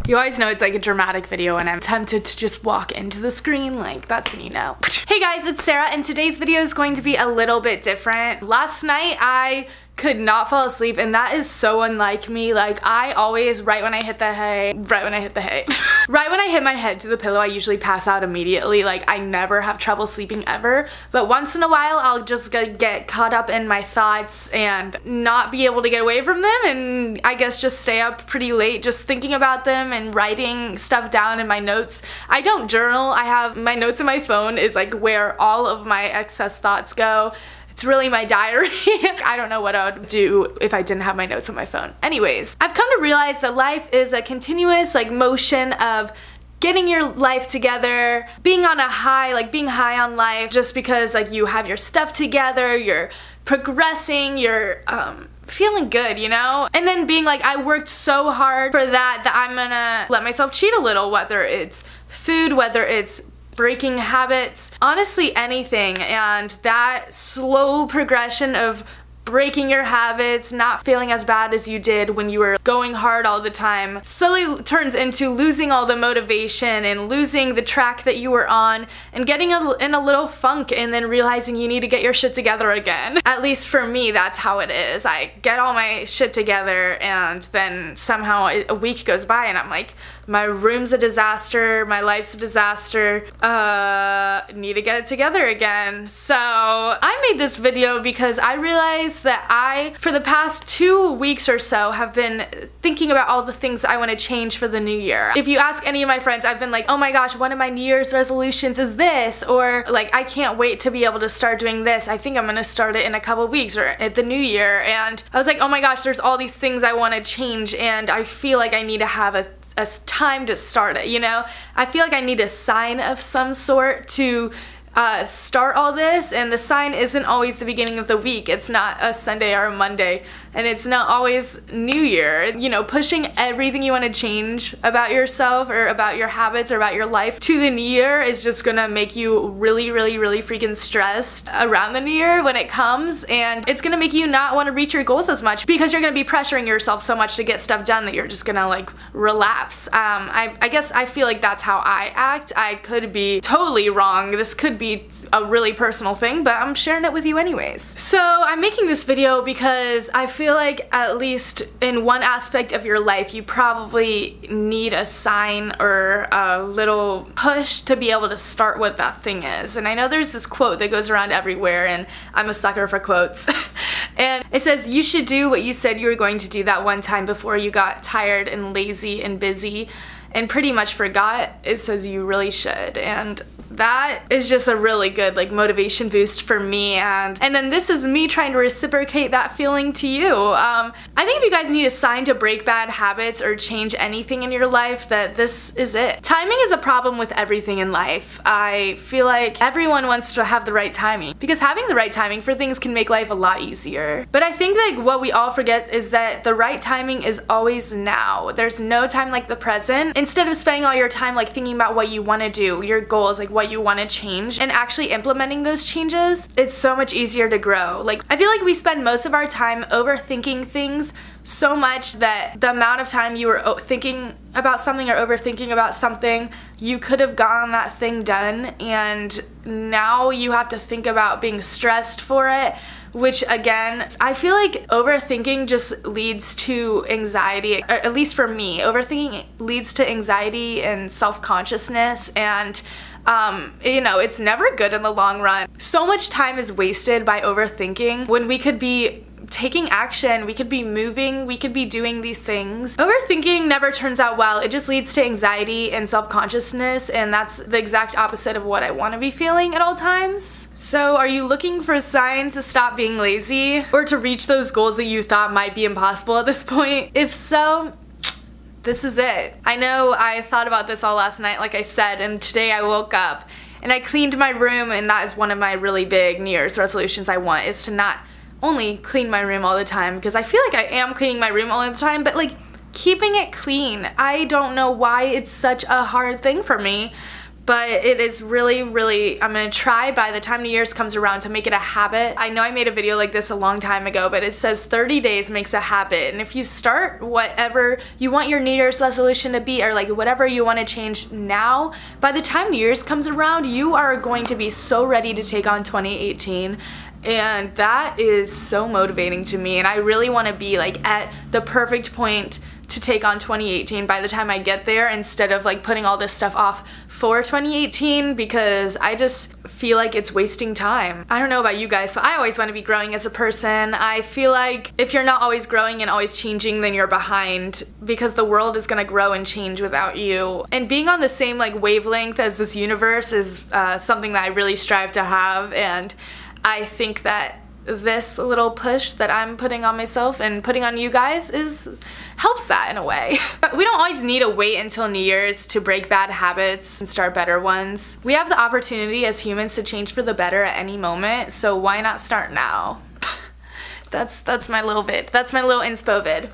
You always know it's like a dramatic video and I'm tempted to just walk into the screen, like that's me now. Hey guys, it's Sarah and today's video is going to be a little bit different. Last night I could not fall asleep and that is so unlike me. Like I always, right when I hit my head to the pillow, I usually pass out immediately. Like I never have trouble sleeping ever, but once in a while I'll just get caught up in my thoughts and not be able to get away from them, and I guess just stay up pretty late just thinking about them and writing stuff down in my notes. I don't journal. I have my notes in my phone is like where all of my excess thoughts go. It's really my diary. I don't know what I would do if I didn't have my notes on my phone. Anyways, I've come to realize that life is a continuous like motion of getting your life together, being on a high, like being high on life just because like you have your stuff together, you're progressing, you're feeling good, you know? And then being like, I worked so hard for that I'm gonna let myself cheat a little, whether it's food, whether it's breaking habits, honestly anything. And that slow progression of breaking your habits, not feeling as bad as you did when you were going hard all the time, slowly turns into losing all the motivation and losing the track that you were on and getting in a little funk and then realizing you need to get your shit together again. At least for me, that's how it is. I get all my shit together and then somehow a week goes by and I'm like, my room's a disaster, my life's a disaster, need to get it together again. So I made this video because I realized that I, for the past 2 weeks or so, have been thinking about all the things I want to change for the new year. If you ask any of my friends, I've been like, oh my gosh, one of my New Year's resolutions is this, or like, I can't wait to be able to start doing this. I think I'm gonna start it in a couple weeks or at the new year. And I was like, oh my gosh, there's all these things I want to change and I feel like I need to have a time to start it, you know? I feel like I need a sign of some sort to start all this, and the sign isn't always the beginning of the week. It's not a Sunday or a Monday, and it's not always New Year. You know, pushing everything you want to change about yourself or about your habits or about your life to the new year is just gonna make you really, really, really freaking stressed around the new year when it comes, and it's gonna make you not want to reach your goals as much because you're gonna be pressuring yourself so much to get stuff done that you're just gonna like relapse. I guess I feel like that's how I act. I could be totally wrong. This could be a really personal thing, but I'm sharing it with you anyways. So I'm making this video because I feel like at least in one aspect of your life you probably need a sign or a little push to be able to start what that thing is. And I know there's this quote that goes around everywhere, and I'm a sucker for quotes. And it says, you should do what you said you were going to do that one time before you got tired and lazy and busy and pretty much forgot. It says you really should. And that is just a really good like motivation boost for me, and then this is me trying to reciprocate that feeling to you. I think if you guys need a sign to break bad habits or change anything in your life, that this is it. Timing is a problem with everything in life. I feel like everyone wants to have the right timing because having the right timing for things can make life a lot easier. But I think like what we all forget is that the right timing is always now. There's no time like the present. Instead of spending all your time like thinking about what you want to do, your goals, like what you want to change, and actually implementing those changes, it's so much easier to grow. Like I feel like we spend most of our time overthinking things so much that the amount of time you were thinking about something or overthinking about something, you could have gotten that thing done, and now you have to think about being stressed for it, which again, I feel like overthinking just leads to anxiety, or at least for me, overthinking leads to anxiety and self-consciousness, and you know, it's never good in the long run. So much time is wasted by overthinking when we could be taking action, we could be moving, we could be doing these things. Overthinking never turns out well. It just leads to anxiety and self-consciousness, and that's the exact opposite of what I want to be feeling at all times. So are you looking for a sign to stop being lazy or to reach those goals that you thought might be impossible at this point? If so, this is it. I know I thought about this all last night, like I said, and today I woke up and I cleaned my room, and that is one of my really big New Year's resolutions I want, is to not only clean my room all the time, because I feel like I am cleaning my room all the time, but like keeping it clean. I don't know why it's such a hard thing for me, but it is really, really, I'm gonna try by the time New Year's comes around to make it a habit. I know I made a video like this a long time ago, but it says 30 days makes a habit, and if you start whatever you want your New Year's resolution to be, or like whatever you want to change now, by the time New Year's comes around, you are going to be so ready to take on 2018. And that is so motivating to me, and I really want to be like at the perfect point to take on 2018 by the time I get there, instead of like putting all this stuff off for 2018, because I just feel like it's wasting time. I don't know about you guys, but I always want to be growing as a person. I feel like if you're not always growing and always changing, then you're behind, because the world is gonna grow and change without you. And being on the same like wavelength as this universe is something that I really strive to have, and I think that this little push that I'm putting on myself and putting on you guys helps that in a way. But we don't always need to wait until New Year's to break bad habits and start better ones. We have the opportunity as humans to change for the better at any moment, so why not start now? That's my little vid. That's my little inspo vid.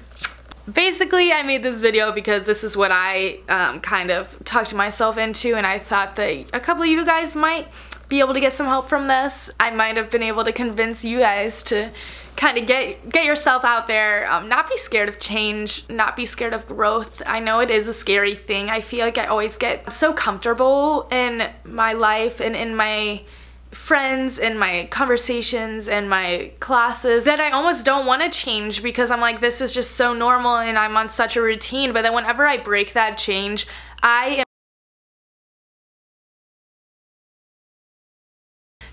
Basically, I made this video because this is what I kind of talked myself into, and I thought that a couple of you guys might be able to get some help from this. I might have been able to convince you guys to kind of get yourself out there, not be scared of change, not be scared of growth. I know it is a scary thing. I feel like I always get so comfortable in my life and in my friends and my conversations and my classes that I almost don't want to change, because I'm like, this is just so normal and I'm on such a routine. But then whenever I break that change, I am.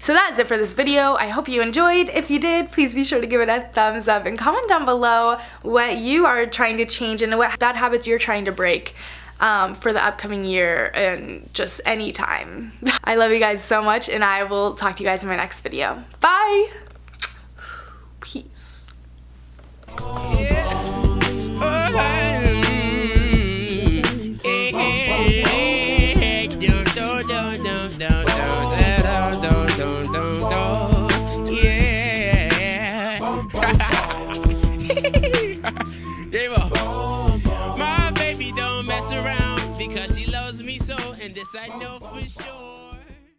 So that is it for this video. I hope you enjoyed. If you did, please be sure to give it a thumbs up and comment down below what you are trying to change and what bad habits you're trying to break for the upcoming year and just any time. I love you guys so much, and I will talk to you guys in my next video. Bye! Peace. My baby don't mess around because she loves me so, and this I know for sure.